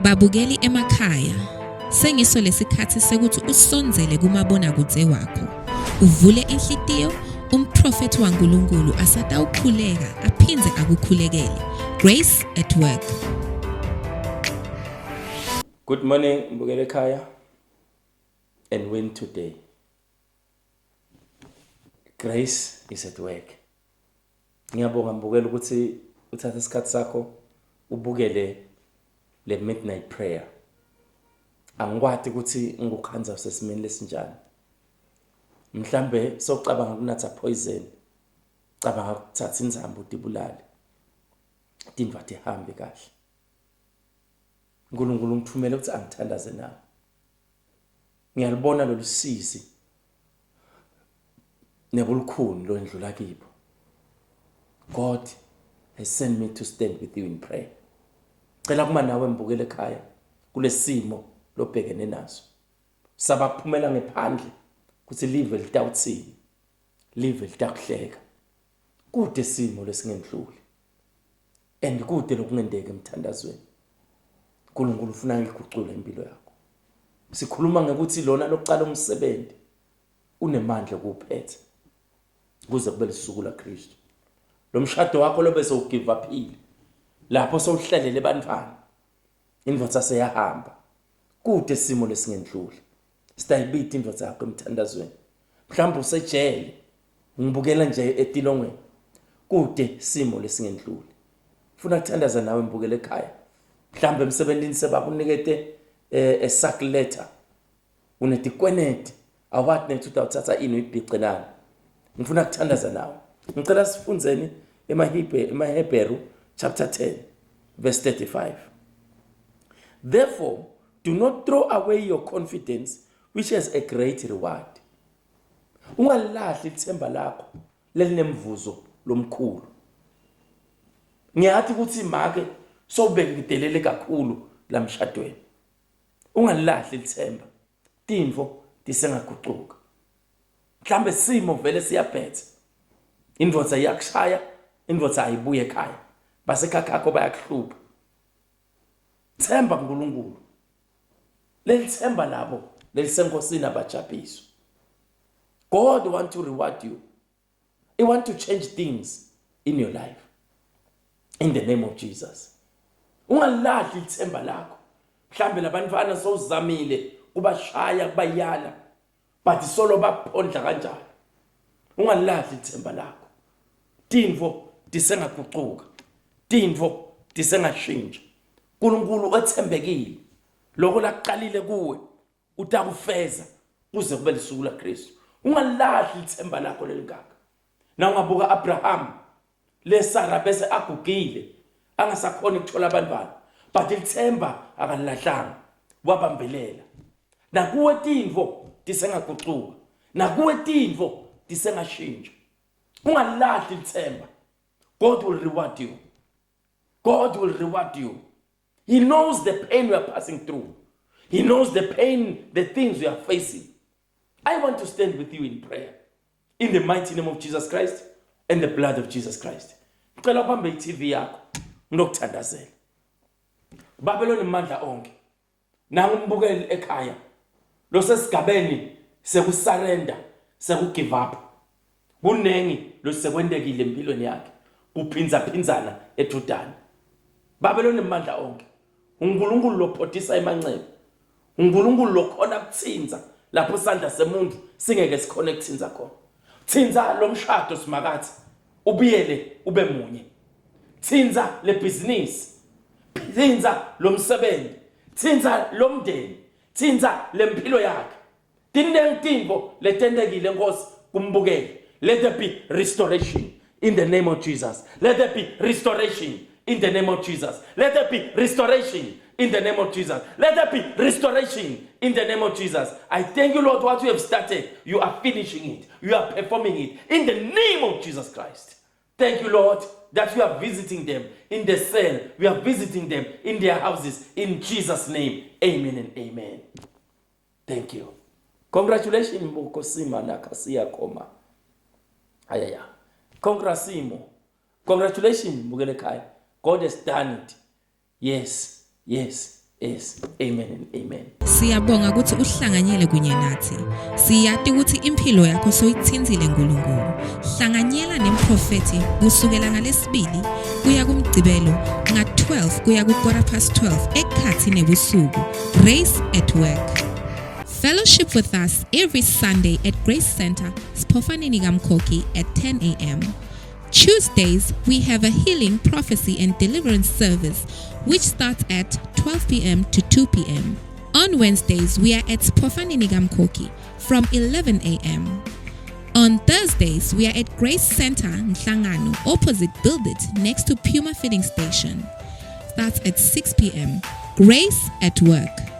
Babukeli emakhaya, sengiso lesikhathi sekuthi usonzele kumabonakude wakho. Uvule inhlitiyo, umprofeti waNkulunkulu asatawukhuleka aphindze akukhulekele. Grace at Work. Good morning, mbukeli ekhaya, and win today. Grace is at work. Ngiyabonga mbukeli ukuthi uthathe isikhathi sakho ubukele le midnight prayer. Angikwati ukuthi ngikukhanza sesimeni lesinjani. Mhlambe socabanga ukunatha poison, cabanga ukuthatha inzambo udibulale. Indvathi ihambe kahle. uNkulunkulu ngithumele ukuthi angithandaze nawe. Ngiyalibona lolu sisi nebulukhuni lo endlula kibo. God has sent me to stand with you in prayer. Cela kuma nawe mbukele ekhaya kulesimo lobhekene naso. Sabaphumela ngephandle ukuthi live litawutsini. Live litakuhleka. Kude simo lesingendluli. And kude lokungendeke emthandazweni. uNkulunkulu ufuna ngikucule impilo yakho. Sikhuluma ngekuthi lona lokuqala umsebenzi unemandla kuphethe. Kuze kube lisuku laKristu. Lo mshado wakho lobese ugive uphile. Lapho sowuhlelele bantwana. Indvodza seyahamba. Kude simo lesingendluli. Sitayibita indvodza yakho emthandazweni. Mhlawumbe usejele. Ngibukela nje etilongweni. Kude simo lesingendluli. Ufuna ukuthandaza nawe mbukele ekhaya. Mhlawumbe emsebenzini sebakunikete sack letter. Unetikweneti. Awathi nethi uthatha ini uyibhiqelana. Ngifuna ukuthandaza nawe. Ngicela sifundzeni eMahebheru chapter 10 verse 35. Therefore, do not throw away your confidence, which has a great reward. Ungalahli ithemba lakho lelinemvuzo lomkhulu. Ngiyathi ukuthi make sobekitelele kakhulu lamshadweni. Ungalahli ithemba. Tintfo tisengaguquka. Mhlambe simo vele siyaphethe. Indvodza iyakushaya, indvodza ayibuye ekhaya. Basekhakakho bayakuhlupa. Themba kuNkulunkulu. Lelithemba labo lelisenkosini abajabiso. God want to reward you. He want to change things in your life. In the name of Jesus. Ungalahli ithemba lakho. Mhlambe labantwana sowuzamile kubashaya kubayala. But solo baphondla kanjalo. Ungalahli ithemba lakho. Tintfo tisengaguquka. Tintfo tisengashintsha. uNkulunkulu ethembekile. Lokho laqalile kuwe utakufeza kuze kube lisuku laKristu. Ungalahli ithemba lakho lelikaka. Na ungabuka Abraham leSara bese agugile angasakhona ukuthola abantwana. But ithemba akalahlanga wabambelela. Nakuwe tintfo tisengaguquka. Nakuwe tintfo tisengashintsha. Ungalahli ithemba. God will reward you. God will reward you. He knows the pain we are passing through. He knows the pain, the things we are facing. I want to stand with you in prayer. In the mighty name of Jesus Christ and the blood of Jesus Christ. Ngicela ubambe iTV yakho ngokuthandazela. Babelona imandla onke. Nangu umbukeli ekhaya. Lo sesigabeni sekusarenda, sekugive up. Kunengi lo sekwendekile empilweni yakhe. Kuphinza eJordani. Babelona imandla onke. uNkulunkulu lophothisa emanxeba. uNkulunkulu lokhona ukuthinza lapho isandla semuntu singeke sikhona ukuthinza khona. Thinza lo mshado simakathi ubiyele ube munye. Thinza le business. Thinza lo msebenzi. Thinza lo mndeni. Thinza le mpilo yakhe. Tinentintfo letendekile Nkosi kumbukeli. Let there be restoration in the name of Jesus. Let there be restoration in the name of Jesus. Let there be restoration in the name of Jesus. Let there be restoration in the name of Jesus. I thank you, Lord, what you have started. You are finishing it. You are performing it in the name of Jesus Christ. Thank you, Lord, that you are visiting them in the cell. We are visiting them in their houses. In Jesus' name, amen and amen. Thank you. Congratulations, Mokosima Nakasia Koma. Ayaya. Congratulations, Mugelekai. God has done it. Yes, yes, is amen and amen. Siyabonga ukuthi uhlanganyele kunye nathi. Siyati ukuthi impilo yakho soyithinzile uNkulunkulu. Hlanganyela nemprofeti kusukela ngalesibili kuya kumgcibelo nga-12 kuya ku-12:15 ekhathi nebusuku. Grace at Work. Fellowship with us every Sunday at Grace Center, Spofanini Kamkoki at 10 a.m. Tuesdays, we have a healing, prophecy and deliverance service which starts at 12 p.m. to 2 p.m. On Wednesdays, we are at Spofanini Kamkoki from 11 a.m. On Thursdays, we are at Grace Center, Nhlangano, opposite Build It, next to Puma Filling Station. Starts at 6 p.m. Grace at Work.